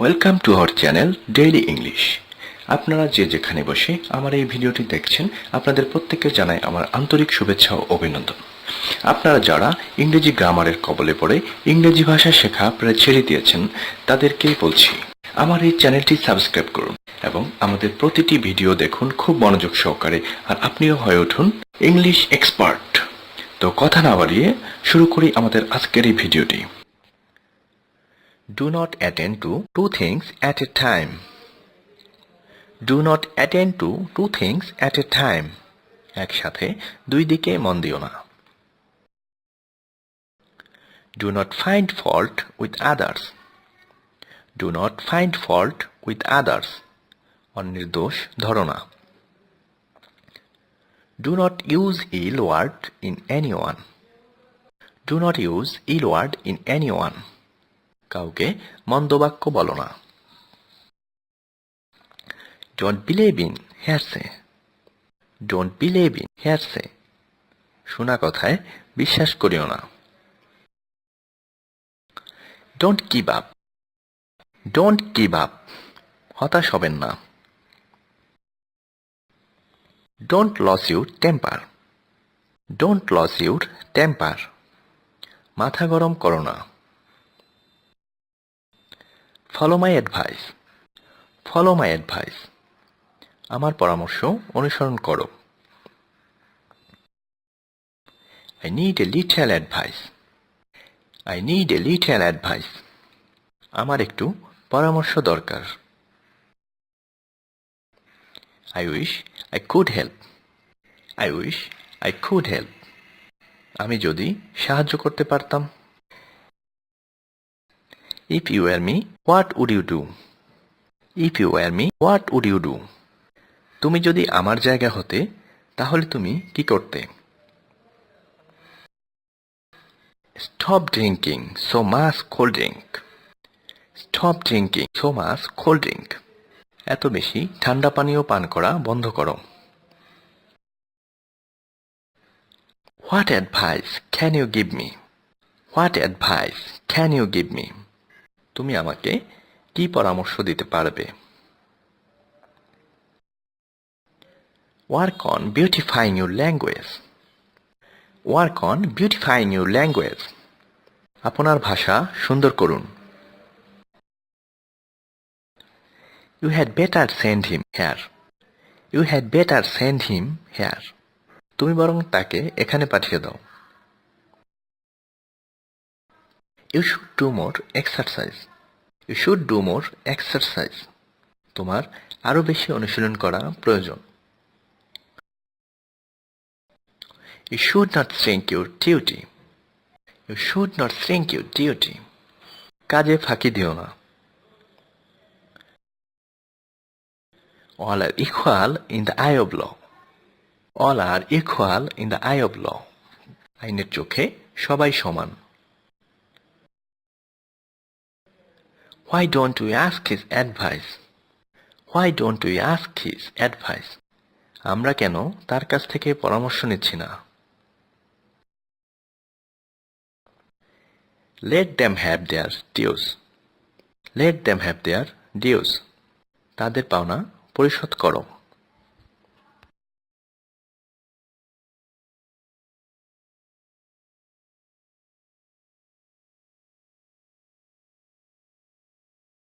Welcome to our channel daily English. আপনারা যে যেখানে বসে আমার এই ভিডিওটি দেখছেন, আপনাদের প্রত্যেককে জানাই আমার আন্তরিক শুভেচ্ছা ও অভিনন্দন। আপনারা যারা ইংরেজি গ্রামারের কবলে পড়ে ইংরেজি ভাষা শেখা প্রায় ছেড়ে দিয়েছেন, তাদেরকেই বলছি আমার এই চ্যানেলটি সাবস্ক্রাইব করুন এবং আমাদের প্রতিটি ভিডিও দেখুন খুব মনোযোগ সহকারে, আর আপনিও হয়ে উঠুন ইংলিশ এক্সপার্ট। তো কথা না বাড়িয়ে শুরু করি আমাদের আজকের এই ভিডিওটি। Do not attend to two things at a time. Do not attend to two things at a time. একসাথে দুই দিকে মন দিও না। Do not find fault with others. Do not find fault with others. অন্যের দোষ ধরো না। Do not use ill word in anyone. Do not use ill word in anyone. কাউকে মন্দ বাক্য বলো না। Don't believe in hearsay. Don't believe in hearsay. শোনা কথায় বিশ্বাস করিও না। Don't give up. Don't give up. হতাশ হবেন না। Don't lose your temper. Don't lose your temper. মাথা গরম করো না। Follow my advice. Follow my advice. আমার পরামর্শ অনুসরণ করো। I need a little advice. I need a little advice. আমার একটু পরামর্শ দরকার। I wish I could help. I wish I could help. আমি যদি সাহায্য করতে পারতাম। If you were me, what would you do? If you were me, what would you do? তুমি যদি আমার জায়গা হতে, তাহলে তুমি কি করতে? Stop drinking so much cold drink. Stop drinking so much cold drink. এত বেশি ঠান্ডা পানীয় পান করা বন্ধ করো। What advice can you give me? What advice can you give me? তুমি আমাকে কি পরামর্শ দিতে পারবে? Work on beautifying your language. Work on beautifying your language. আপনার ভাষা সুন্দর করুন। You had better send him here. You had better send him here. তুমি বরং তাকে এখানে পাঠিয়ে দাও। You should do more exercise. You should do more exercise. তোমার আরো বেশি অনুশীলন করা প্রয়োজন। You should not shrink your duty. You should not shrink your duty. কাজে ফাঁকি দিও না। All are equal in the eye of law. All are equal in the eye of law. আইনের চোখে সবাই সমান। Why don't we ask his advice? Why don't we ask his advice? আমরা কেন তার কাছ থেকে পরামর্শ নিচ্ছি না? Let them have their dues. Let them have their dues. তাদের পাওনা পরিশোধ করো।